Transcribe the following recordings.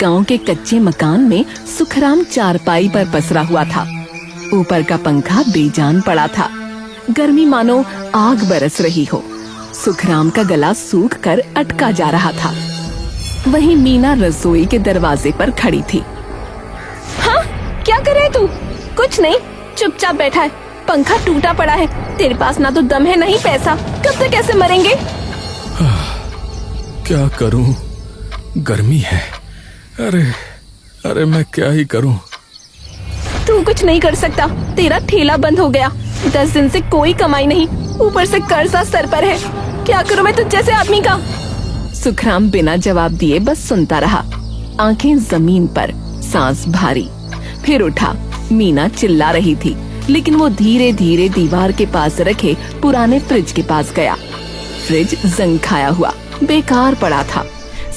गांव के कच्चे मकान में सुखराम चारपाई पर पसरा हुआ था। ऊपर का पंखा बेजान पड़ा था। गर्मी मानो आग बरस रही हो। सुखराम का गला सूख कर अटका जा रहा था। वहीं मीना रसोई के दरवाजे पर खड़ी थी। हाँ, क्या कर रहे तू? कुछ नहीं, चुपचाप बैठा है। पंखा टूटा पड़ा है। तेरे पास ना तो दम है ना ही पैसा। कब तक कैसे मरेंगे? क्या करूं, गर्मी है। अरे मैं क्या ही करूं। तू कुछ नहीं कर सकता। तेरा ठेला बंद हो गया। 10 दिन से कोई कमाई नहीं, ऊपर से कर्जा सर पर है। क्या करूं मैं तुझ जैसे आदमी का? सुखराम बिना जवाब दिए बस सुनता रहा, आंखें जमीन पर, सांस भारी। फिर उठा। मीना चिल्ला रही थी, लेकिन वो धीरे धीरे दीवार के पास रखे पुराने फ्रिज के पास गया। फ्रिज जंग खाया हुआ बेकार पड़ा था।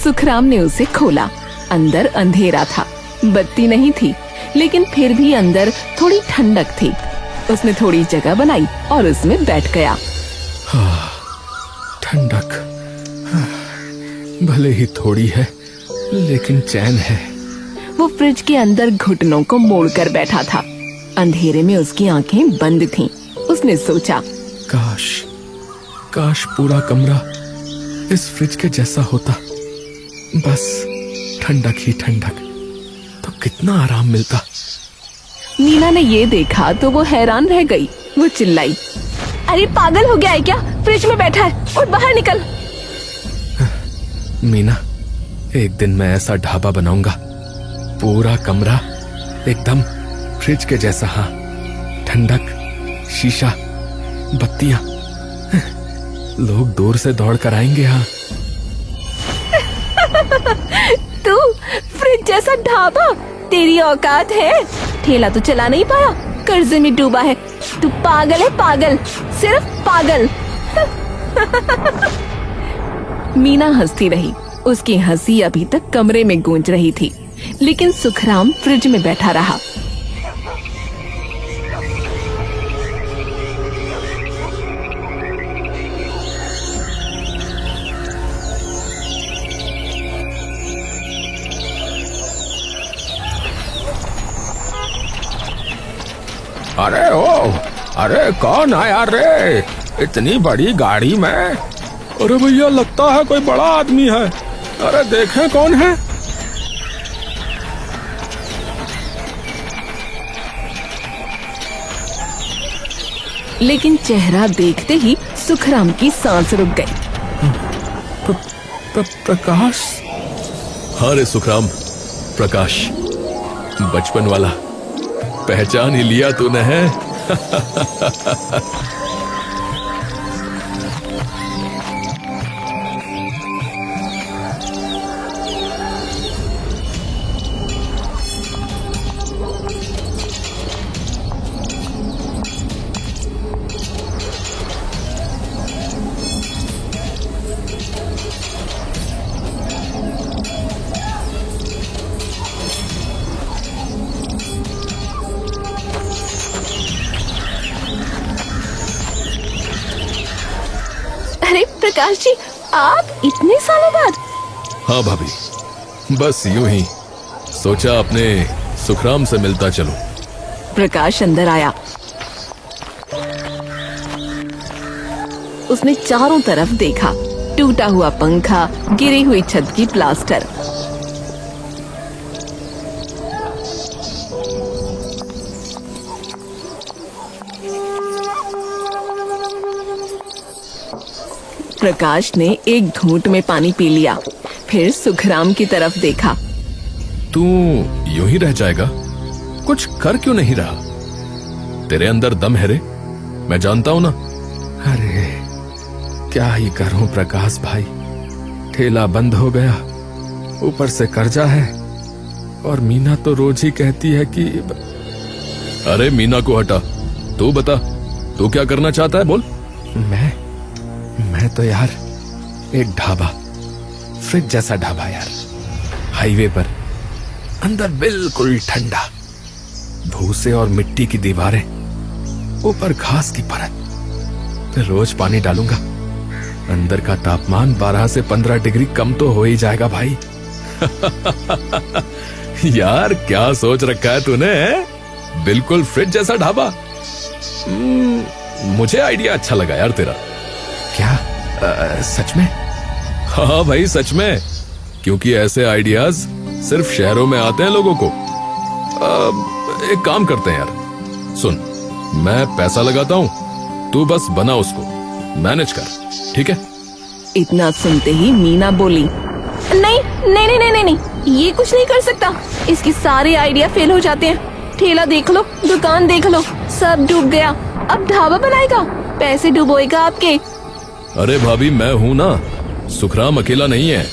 सुखराम ने उसे खोला। अंदर अंधेरा था, बत्ती नहीं थी, लेकिन फिर भी अंदर थोड़ी ठंडक थी। उसने थोड़ी जगह बनाई और उसमें बैठ गया। ठंडक भले ही थोड़ी है, लेकिन चैन है। वो फ्रिज के अंदर घुटनों को मोड़कर बैठा था। अंधेरे में उसकी आंखें बंद थीं। उसने सोचा, काश पूरा कमरा इस फ्रिज के जैसा होता। बस ठंडक ही ठंडक, तो कितना आराम मिलता। मीना ने ये देखा तो वो हैरान रह गई। वो चिल्लाई, अरे पागल हो गया है क्या? फ्रिज में बैठा है, उठ बाहर निकल। मीना, एक दिन मैं ऐसा ढाबा बनाऊंगा, पूरा कमरा एकदम फ्रिज के जैसा। हाँ, ठंडक, शीशा, बत्तियां, लोग दूर से दौड़ कर आएंगे। हाँ। तू फ्रिज जैसा ढाबा? तेरी औकात है? ठेला तो चला नहीं पाया, कर्जे में डूबा है। तू पागल है, पागल, सिर्फ पागल। मीना हंसती रही। उसकी हंसी अभी तक कमरे में गूंज रही थी, लेकिन सुखराम फ्रिज में बैठा रहा। अरे कौन आया रे इतनी बड़ी गाड़ी में? अरे भैया, लगता है कोई बड़ा आदमी है। अरे देखें कौन है। लेकिन चेहरा देखते ही सुखराम की सांस रुक गई। प्रकाश? हाँ रे सुखराम, प्रकाश, बचपन वाला। पहचान ही लिया तूने है। अरे प्रकाश जी, आप इतने सालों बाद? हाँ भाभी, बस यूं ही सोचा अपने सुखराम से मिलता चलूं। प्रकाश अंदर आया। उसने चारों तरफ देखा। टूटा हुआ पंखा, गिरी हुई छत की प्लास्टर। प्रकाश ने एक घूंट में पानी पी लिया, फिर सुखराम की तरफ देखा। तू यूं ही रह जाएगा? कुछ कर क्यों नहीं रहा? तेरे अंदर दम है रे, मैं जानता हूं ना। अरे क्या ही करूं प्रकाश भाई, ठेला बंद हो गया, ऊपर से कर्जा है, और मीना तो रोज ही कहती है कि। अरे मीना को हटा, तू बता, तू क्या करना चाहता है, बोल। मैं तो यार एक ढाबा, फ्रिज जैसा ढाबा यार, हाईवे पर, अंदर बिल्कुल ठंडा, भूसे और मिट्टी की दीवारें, ऊपर घास की परत। रोज पानी डालूंगा, अंदर का तापमान 12 से 15 डिग्री कम तो हो ही जाएगा भाई। यार क्या सोच रखा है तूने? बिल्कुल फ्रिज जैसा ढाबा। मुझे आइडिया अच्छा लगा यार तेरा। क्या सच में? हाँ भाई सच में, क्योंकि ऐसे आइडियाज सिर्फ शहरों में आते हैं लोगों को। एक काम करते हैं यार, सुन, मैं पैसा लगाता हूं, तू बस बना उसको, मैनेज कर, ठीक है? इतना सुनते ही मीना बोली, नहीं नहीं नहीं नहीं नहीं, ये कुछ नहीं कर सकता। इसके सारे आइडिया फेल हो जाते हैं। ठेला देख लो, दुकान देख लो, सब डूब गया। अब ढाबा बनाएगा, पैसे डुबोएगा आपके। अरे भाभी मैं हूं ना, सुखराम अकेला नहीं है।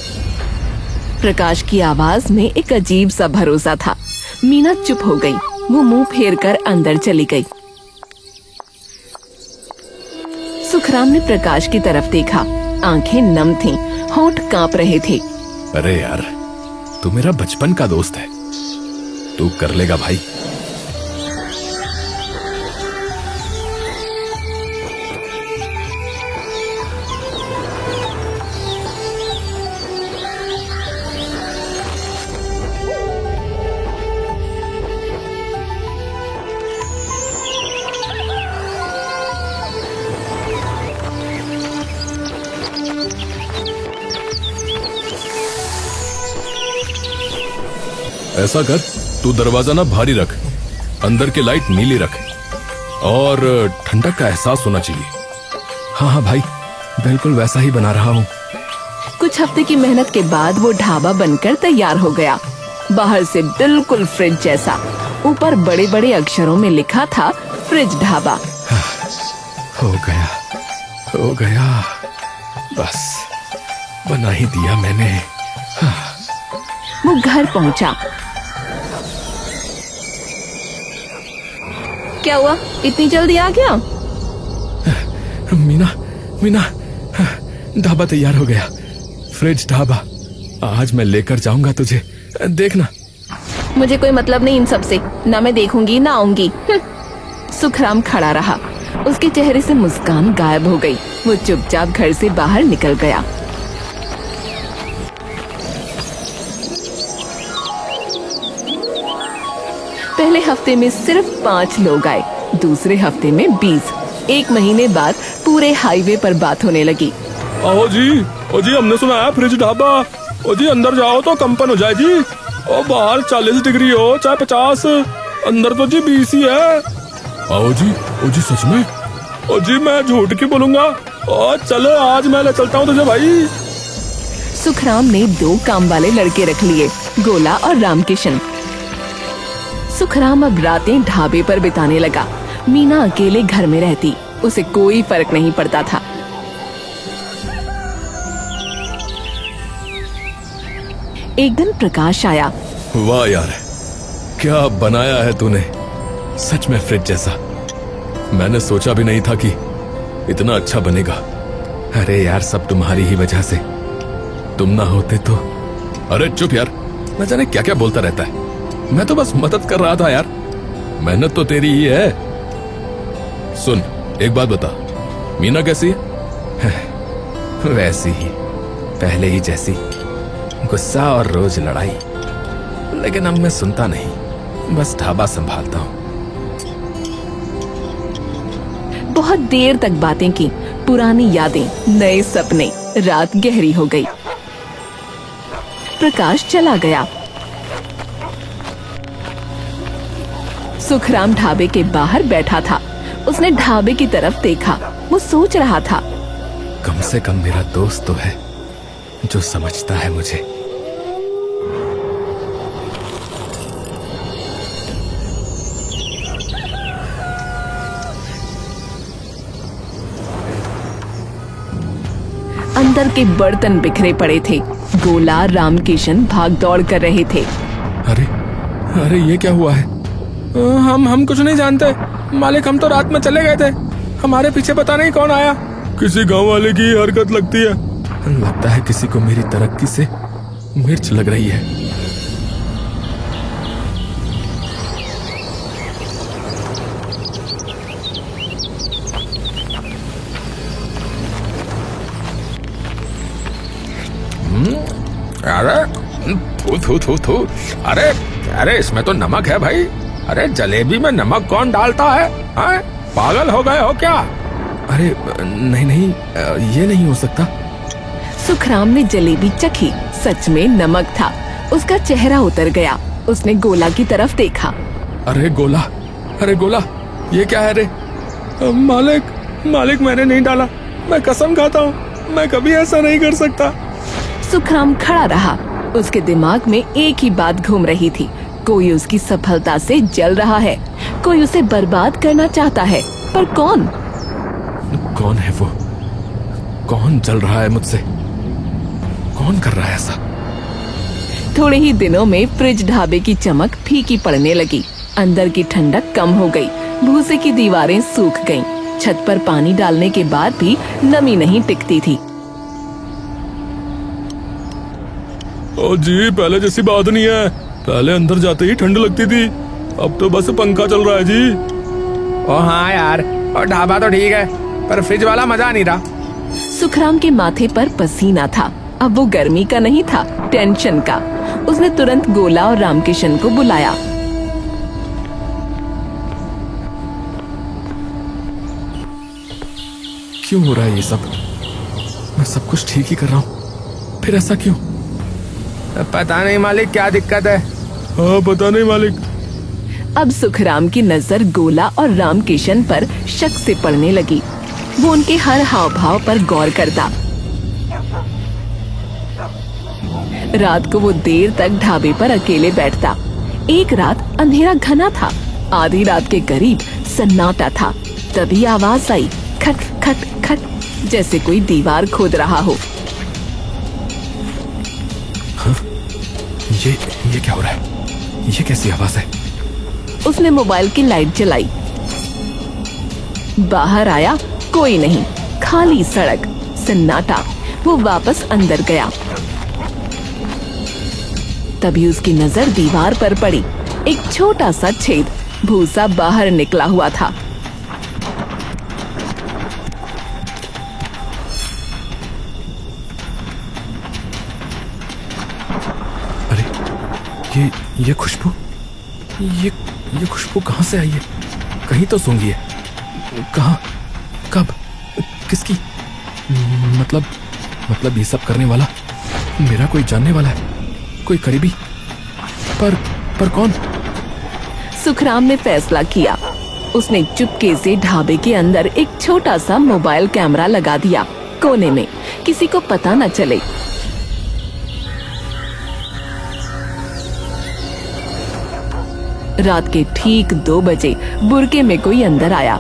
प्रकाश की आवाज में एक अजीब सा भरोसा था। मीना चुप हो गई। वो मुंह फेर कर अंदर चली गई। सुखराम ने प्रकाश की तरफ देखा। आंखें नम थीं, होंठ कांप रहे थे। अरे यार, तू मेरा बचपन का दोस्त है, तू कर लेगा भाई। ऐसा कर, तू दरवाजा ना भारी रख, अंदर की लाइट नीली रख, और ठंडक का एहसास होना चाहिए। हाँ हाँ भाई, बिल्कुल वैसा ही बना रहा हूँ। कुछ हफ्ते की मेहनत के बाद वो ढाबा बनकर तैयार हो गया। बाहर से बिल्कुल फ्रिज जैसा, ऊपर बड़े बड़े अक्षरों में लिखा था फ्रिज ढाबा। हो गया, हो गया, बस बना ही दिया मैंने। वो घर पहुंचा। क्या हुआ, इतनी जल्दी आ गया? मीना, मीना, ढाबा तैयार हो गया, फ्रिज ढाबा। आज मैं लेकर जाऊंगा तुझे, देखना। मुझे कोई मतलब नहीं इन सब से, ना मैं देखूंगी ना आऊंगी। सुखराम खड़ा रहा। उसके चेहरे से मुस्कान गायब हो गई। वो चुपचाप घर से बाहर निकल गया। पहले हफ्ते में सिर्फ 5 लोग आए, दूसरे हफ्ते में 20। 1 महीने बाद पूरे हाईवे पर बात होने लगी। आओ जी, ओ जी, हमने सुना है फ्रिज ढाबा। ओ जी, अंदर जाओ तो कंपन हो जाए जी। ओ बाहर 40 डिग्री हो चाहे 50, अंदर तो जी 20 ही है। आओ जी, ओ जी सच में? ओ जी मैं झूठ क्यों बोलूंगा। ओ चलो आज मैं ले चलता हूँ तुझे भाई। सुखराम ने 2 काम वाले लड़के रख लिए, गोला और रामकिशन। सुखराम अब रातें ढाबे पर बिताने लगा। मीना अकेले घर में रहती, उसे कोई फर्क नहीं पड़ता था। एक दिन प्रकाश आया। वाह यार, क्या बनाया है तूने, सच में फ्रिज जैसा। मैंने सोचा भी नहीं था कि इतना अच्छा बनेगा। अरे यार, सब तुम्हारी ही वजह से, तुम ना होते तो। अरे चुप यार, न जाने क्या क्या बोलता रहता है। मैं तो बस मदद कर रहा था यार, मेहनत तो तेरी ही है। सुन, एक बात बता, मीना कैसी है? वैसी ही, पहले ही जैसी, गुस्सा और रोज लड़ाई। लेकिन अब मैं सुनता नहीं, बस ढाबा संभालता हूँ। बहुत देर तक बातें की, पुरानी यादें, नए सपने। रात गहरी हो गई। प्रकाश चला गया। सुखराम ढाबे के बाहर बैठा था। उसने ढाबे की तरफ देखा। वो सोच रहा था, कम से कम मेरा दोस्त तो है जो समझता है मुझे। अंदर के बर्तन बिखरे पड़े थे। गोला, रामकिशन भाग दौड़ कर रहे थे। अरे अरे, ये क्या हुआ है? हम कुछ नहीं जानते मालिक, हम तो रात में चले गए थे। हमारे पीछे पता नहीं कौन आया। किसी गांव वाले की हरकत लगती है। लगता है किसी को मेरी तरक्की से मिर्च लग रही है। अरे थू थू थू थू। अरे अरे इसमें तो नमक है भाई। अरे जलेबी में नमक कौन डालता है? हाँ? पागल हो गए हो क्या? अरे नहीं नहीं, ये नहीं हो सकता। सुखराम ने जलेबी चखी, सच में नमक था। उसका चेहरा उतर गया। उसने गोला की तरफ देखा। अरे गोला, अरे गोला, ये क्या है रे? मालिक, मालिक मैंने नहीं डाला, मैं कसम खाता हूँ, मैं कभी ऐसा नहीं कर सकता। सुखराम खड़ा रहा। उसके दिमाग में एक ही बात घूम रही थी, कोई उसकी सफलता से जल रहा है, कोई उसे बर्बाद करना चाहता है, पर कौन? कौन है वो? कौन जल रहा है मुझसे? कौन कर रहा है ऐसा? थोड़े ही दिनों में फ्रिज ढाबे की चमक फीकी पड़ने लगी। अंदर की ठंडक कम हो गई। भूसे की दीवारें सूख गईं। छत पर पानी डालने के बाद भी नमी नहीं टिकती थी। ओ जी, पहले जैसी बात नहीं है। पहले अंदर जाते ही ठंड लगती थी, अब तो बस पंखा चल रहा है जी। ओ हाँ यार, और ढाबा तो ठीक है, पर फ्रिज वाला मजा नहीं रहा। सुखराम के माथे पर पसीना था। अब वो गर्मी का नहीं था, टेंशन का। उसने तुरंत गोला और रामकिशन को बुलाया। क्यों हो रहा है ये सब? मैं सब कुछ ठीक ही कर रहा हूँ, फिर ऐसा क्यों? पता नहीं मालिक, क्या दिक्कत है? हाँ पता नहीं मालिक। अब सुखराम की नजर गोला और रामकिशन पर शक से पड़ने लगी। वो उनके हर हाव भाव पर गौर करता। रात को वो देर तक ढाबे पर अकेले बैठता। एक रात अंधेरा घना था। आधी रात के करीब सन्नाटा था। तभी आवाज आई, खट खट खट, जैसे कोई दीवार खोद रहा हो। हाँ? ये क्या हो रहा है? ये कैसी आवाज है? उसने मोबाइल की लाइट जलाई। बाहर आया, कोई नहीं, खाली सड़क, सन्नाटा। वो वापस अंदर गया। तभी उसकी नजर दीवार पर पड़ी। एक छोटा सा छेद, भूसा बाहर निकला हुआ था। अरे ये खुशबू, ये खुशबू कहाँ से आई है? कहीं तो सूंघी है। कहाँ? कब? किसकी? मतलब ये सब करने वाला मेरा कोई जानने वाला है, कोई करीबी। पर कौन? सुखराम ने फैसला किया। उसने चुपके से ढाबे के अंदर एक छोटा सा मोबाइल कैमरा लगा दिया, कोने में, किसी को पता न चले। रात के ठीक 2 बजे बुरके में कोई अंदर आया।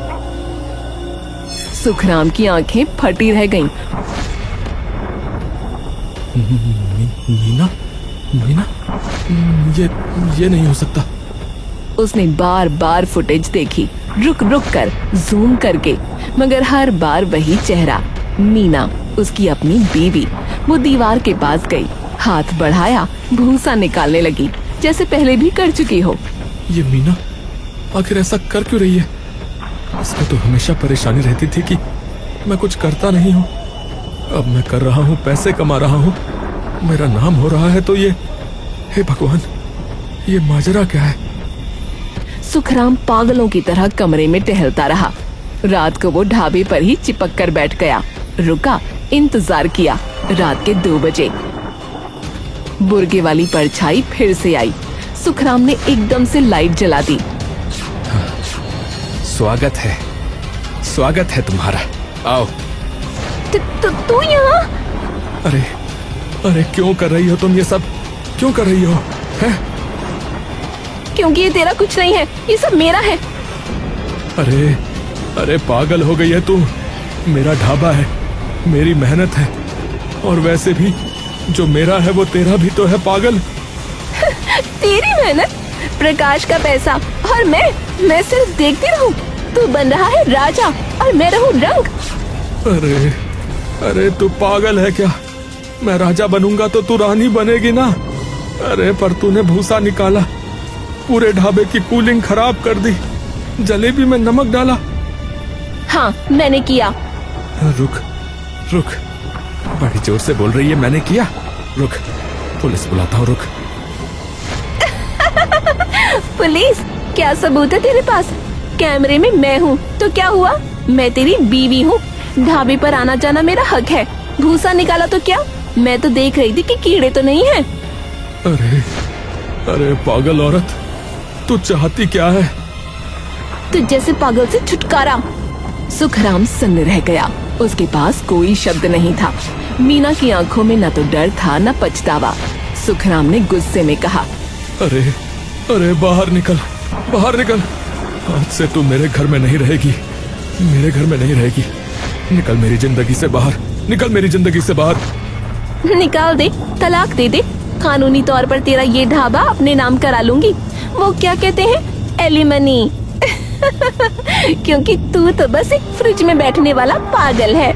सुखराम की आंखें फटी रह गईं। मीना, मीना, ये नहीं हो सकता। उसने बार बार फुटेज देखी, रुक रुक कर, जूम करके, मगर हर बार वही चेहरा, मीना, उसकी अपनी बीवी। वो दीवार के पास गई, हाथ बढ़ाया, भूसा निकालने लगी, जैसे पहले भी कर चुकी हो। ये मीना आखिर ऐसा कर क्यों रही है? इसको तो हमेशा परेशानी रहती थी कि मैं कुछ करता नहीं हूँ। अब मैं कर रहा हूँ, पैसे कमा रहा हूँ, मेरा नाम हो रहा है, तो ये, हे भगवान, ये माजरा क्या है? सुखराम पागलों की तरह कमरे में टहलता रहा। रात को वो ढाबे पर ही चिपक कर बैठ गया। रुका, इंतजार किया। रात के 2 बजे बुर्गे वाली परछाई फिर से आई। सुखराम ने एकदम से लाइट जला दी। स्वागत है तुम्हारा, आओ। तू यहाँ? अरे क्यों कर रही हो तुम ये सब? क्यों कर रही हो? हैं? क्योंकि ये तेरा कुछ नहीं है, ये सब मेरा है। अरे पागल हो गई है तू। मेरा ढाबा है, मेरी मेहनत है, और वैसे भी जो मेरा है वो तेरा भी तो है, पागल। तेरी मेहनत, प्रकाश का पैसा, और मैं सिर्फ देखती रहूं। तू बन रहा है राजा और मैं रहूं रंक। अरे तू पागल है क्या? मैं राजा बनूंगा तो तू रानी बनेगी ना। अरे पर तूने भूसा निकाला, पूरे ढाबे की कूलिंग खराब कर दी, जलेबी में नमक डाला। हाँ, मैंने किया। रुक, बड़ी जोर से बोल रही है, मैंने किया। रुक, पुलिस बुलाता हूँ, रुक। पुलिस? क्या सबूत है तेरे पास? कैमरे में मैं हूँ तो क्या हुआ? मैं तेरी बीवी हूँ। ढाबे पर आना जाना मेरा हक है। भूसा निकाला तो क्या? मैं तो देख रही थी कि कीड़े तो नहीं हैं। अरे अरे पागल औरत, तू चाहती क्या है? तुझ जैसे पागल से छुटकारा। सुखराम सन्न रह गया। उसके पास कोई शब्द नहीं था। मीना की आंखों में न तो डर था न पछतावा। सुखराम ने गुस्से में कहा, अरे अरे बाहर निकल, बाहर निकल। आज से तू मेरे घर में नहीं रहेगी, मेरे घर में नहीं रहेगी। निकल मेरी जिंदगी से बाहर, निकल मेरी जिंदगी से बाहर। निकाल दे, तलाक दे दे। कानूनी तौर पर तेरा ये ढाबा अपने नाम करा लूंगी। वो क्या कहते हैं, एलिमनी। क्योंकि तू तो बस एक फ्रिज में बैठने वाला पागल है।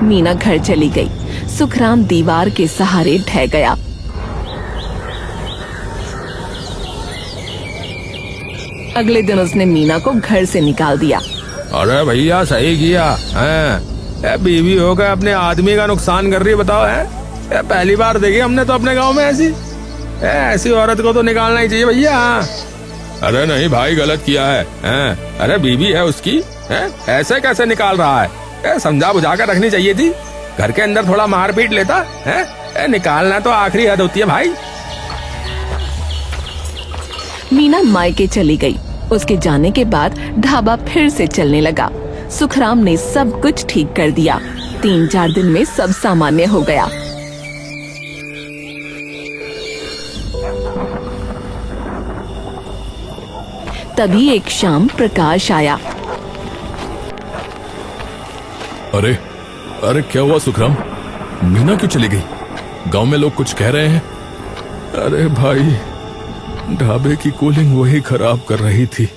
मीना घर चली गई। सुखराम दीवार के सहारे ढह गया। अगले दिन उसने मीना को घर से निकाल दिया। अरे भैया सही किया है। बीवी होकर अपने आदमी का नुकसान कर रही है, बताओ है। पहली बार देखी हमने तो अपने गांव में ऐसी औरत को तो निकालना ही चाहिए भैया। अरे नहीं भाई, गलत किया है। अरे बीवी है उसकी, ऐसे कैसे निकाल रहा है? समझा बुझा कर रखनी चाहिए थी। घर के अंदर थोड़ा मार पीट लेता है। निकालना तो आखिरी हद होती है भाई। मीना मायके चली गई। उसके जाने के बाद ढाबा फिर से चलने लगा। सुखराम ने सब कुछ ठीक कर दिया। 3-4 दिन में सब सामान्य हो गया। तभी एक शाम प्रकाश आया। अरे अरे क्या हुआ सुखराम? मीना क्यों चली गई? गांव में लोग कुछ कह रहे हैं। अरे भाई, ढाबे की कूलिंग वही खराब कर रही थी।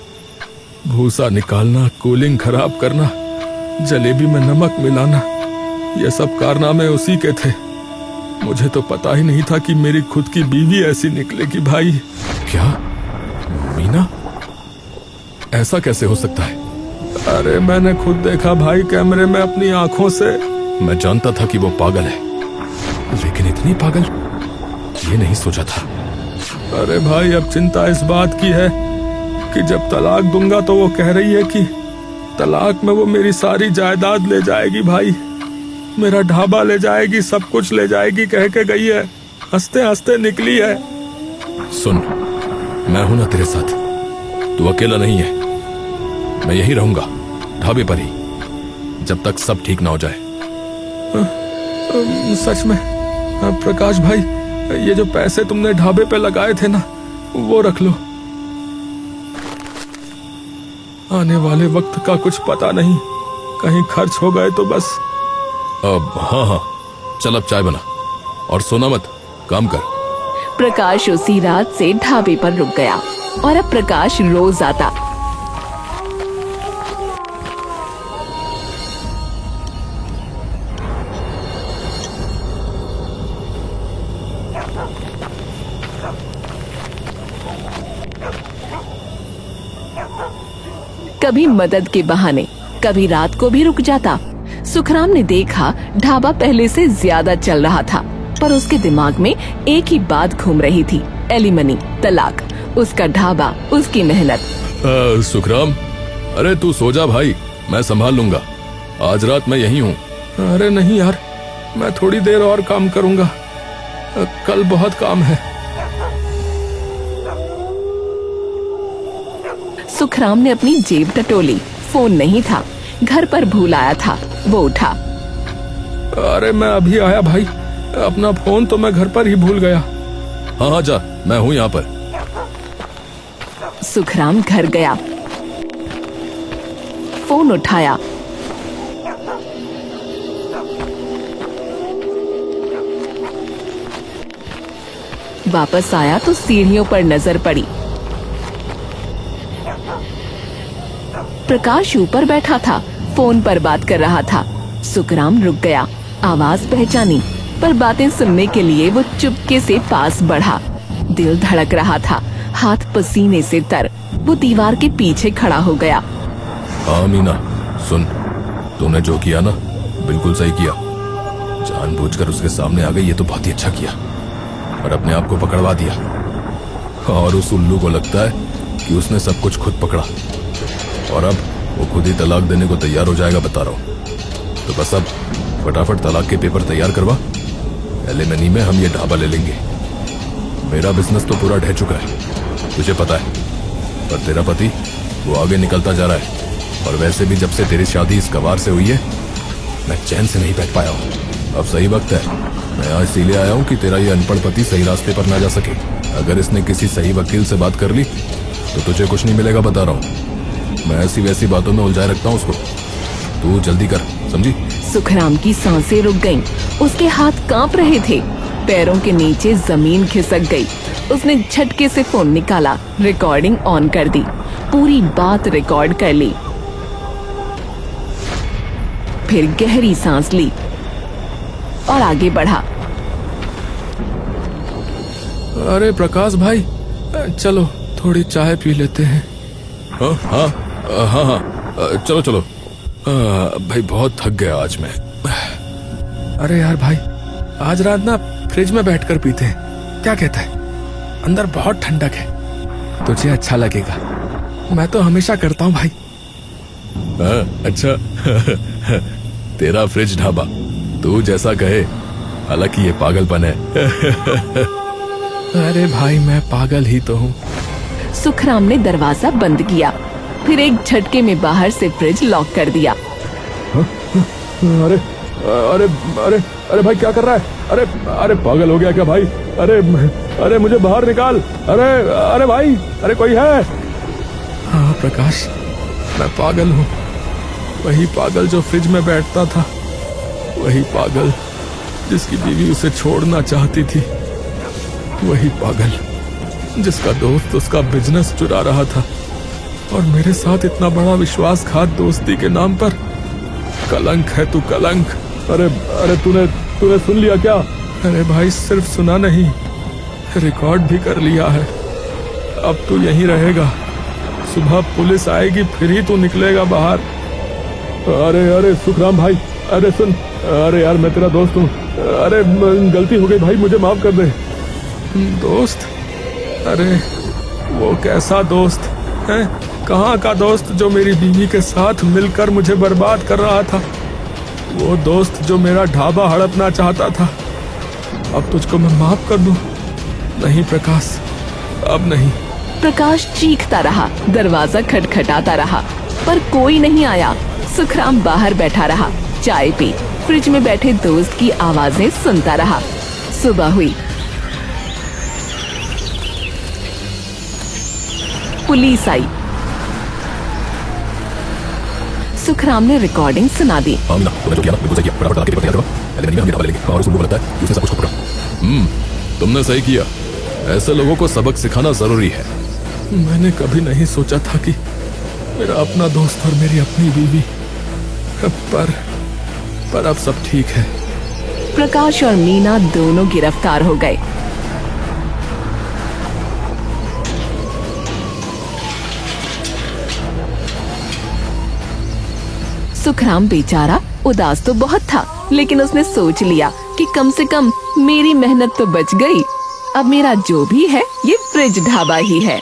भूसा निकालना, कूलिंग खराब करना, जलेबी में नमक मिलाना, ये सब कारनामे उसी के थे। मुझे तो पता ही नहीं था कि मेरी खुद की बीवी ऐसी निकलेगी भाई। क्या मीना? ऐसा कैसे हो सकता है? अरे मैंने खुद देखा भाई, कैमरे में अपनी आंखों से। मैं जानता था कि वो पागल है, लेकिन इतनी पागल ये नहीं सोचा था। अरे भाई, अब चिंता इस बात की है कि जब तलाक दूंगा तो वो कह रही है कि तलाक में वो मेरी सारी जायदाद ले जाएगी भाई, मेरा ढाबा ले जाएगी, सब कुछ ले जाएगी कह के गई है। हंसते हंसते निकली है। सुन, मैं हूं ना तेरे साथ, तू अकेला नहीं है। मैं यही रहूंगा, ढाबे पर ही, जब तक सब ठीक ना हो जाए। सच में? प्रकाश भाई, ये जो पैसे तुमने ढाबे पे लगाए थे ना, वो रख लो। आने वाले वक्त का कुछ पता नहीं, कहीं खर्च हो गए तो बस। अब हाँ, चल अब चाय बना और सोना मत, काम कर। प्रकाश उसी रात से ढाबे पर रुक गया और अब प्रकाश रोज आता। कभी मदद के बहाने, कभी रात को भी रुक जाता। सुखराम ने देखा ढाबा पहले से ज्यादा चल रहा था, पर उसके दिमाग में एक ही बात घूम रही थी, एलिमनी, तलाक, उसका ढाबा, उसकी मेहनत। सुखराम, अरे तू सो जा भाई, मैं संभाल लूंगा। आज रात मैं यहीं हूँ। अरे नहीं यार, मैं थोड़ी देर और काम करूंगा, कल बहुत काम है। सुखराम ने अपनी जेब टटोली। फोन नहीं था, घर पर भूल आया था। वो उठा। अरे मैं अभी आया भाई, अपना फोन तो मैं घर पर ही भूल गया। हाँ हाँ जा, मैं हूँ यहाँ पर। सुखराम घर गया, फोन उठाया। वापस आया तो सीढ़ियों पर नजर पड़ी। प्रकाश ऊपर बैठा था, फोन पर बात कर रहा था। सुखराम रुक गया, आवाज पहचानी, पर बातें सुनने के लिए वो चुपके से पास बढ़ा। दिल धड़क रहा था, हाथ पसीने से तर। वो दीवार के पीछे खड़ा हो गया। हाँ मीना, सुन, तूने जो किया ना, बिल्कुल सही किया। जानबूझकर उसके सामने आ गई, ये तो बहुत ही अच्छा किया। और अपने आप को पकड़वा दिया। और उस उल्लू को लगता है कि उसने सब कुछ खुद पकड़ा और अब वो खुद ही तलाक देने को तैयार हो जाएगा, बता रहा हूं। तो बस अब फटाफट तलाक के पेपर तैयार करवा, एलिमनी में हम ये ढाबा ले लेंगे। मेरा बिजनेस तो पूरा ढह चुका है, तुझे पता है, पर तेरा पति वो आगे निकलता जा रहा है। और वैसे भी जब से तेरी शादी इस गवार से हुई है, मैं चैन से नहीं बैठ पाया हूँ। अब सही वक्त है, मैं आज इसीलिए आया हूँ कि तेरा ये अनपढ़ पति सही रास्ते पर ना जा सके। अगर इसने किसी सही वकील से बात कर ली तो तुझे कुछ नहीं मिलेगा, बता रहा हूँ। मैं ऐसी वैसी बातों में उलझाए रखता हूँ उसको। तू जल्दी कर, समझी? सुखराम की सांसें रुक गईं। उसके हाथ कांप रहे थे, पैरों के नीचे जमीन खिसक गई। उसने झटके से फोन निकाला, रिकॉर्डिंग ऑन कर दी, पूरी बात रिकॉर्ड कर ली। फिर गहरी सांस ली और आगे बढ़ा। अरे प्रकाश भाई, चलो थोड़ी चाय पी लेते हैं। हाँ हाँ हाँ हाँ, चलो चलो। भाई बहुत थक गया आज मैं। अरे यार भाई, आज रात ना फ्रिज में बैठकर पीते हैं, क्या कहता है? अंदर बहुत ठंडक है, तुझे अच्छा लगेगा। मैं तो हमेशा करता हूँ भाई। अच्छा तेरा फ्रिज ढाबा, तू जैसा कहे। हालांकि ये पागलपन है। अरे भाई, मैं पागल ही तो हूँ। सुखराम ने दरवाजा बंद किया, फिर एक झटके में बाहर से फ्रिज लॉक कर दिया। अरे अरे अरे अरे भाई क्या कर रहा है? अरे अरे पागल हो गया क्या भाई? अरे अरे मुझे बाहर निकाल। अरे अरे भाई, अरे कोई है? हाँ प्रकाश, मैं पागल हूँ। वही पागल जो फ्रिज में बैठता था, वही पागल जिसकी बीवी उसे छोड़ना चाहती थी, वही पागल जिसका दोस्त उसका बिजनेस चुरा रहा था और मेरे साथ इतना बड़ा विश्वासघात दोस्ती के नाम पर। कलंक है तू, कलंक। अरे अरे तूने सुन लिया क्या? अरे भाई, सिर्फ सुना नहीं, रिकॉर्ड भी कर लिया है। अब तू यहीं रहेगा, सुबह पुलिस आएगी फिर ही तू निकलेगा बाहर। अरे अरे सुखराम भाई, अरे सुन। अरे यार, मैं तेरा दोस्त हूँ। अरे गलती हो गई भाई, मुझे माफ कर दे। दोस्त? अरे वो कैसा दोस्त है? कहाँ का दोस्त जो मेरी बीवी के साथ मिलकर मुझे बर्बाद कर रहा था? वो दोस्त जो मेरा ढाबा हड़पना चाहता था। अब तुझको मैं माफ कर दूं? नहीं प्रकाश, अब नहीं। प्रकाश चीखता रहा, दरवाजा खटखटाता रहा, पर कोई नहीं आया। सुखराम बाहर बैठा रहा, चाय पी, फ्रिज में बैठे दोस्त की आवाजें सुनता रहा। सुबह हुई, पुलिस आई। सुखराम ने रिकॉर्डिंग सुना दी। तुमने सही किया, ऐसे लोगों को सबक सिखाना जरूरी है। मैंने कभी नहीं सोचा था कि मेरा अपना दोस्त और मेरी अपनी बीवी, पर अब सब ठीक है। प्रकाश और मीना दोनों गिरफ्तार हो गए। सुखराम बेचारा उदास तो बहुत था, लेकिन उसने सोच लिया कि कम से कम मेरी मेहनत तो बच गई। अब मेरा जो भी है ये फ्रिज ढाबा ही है।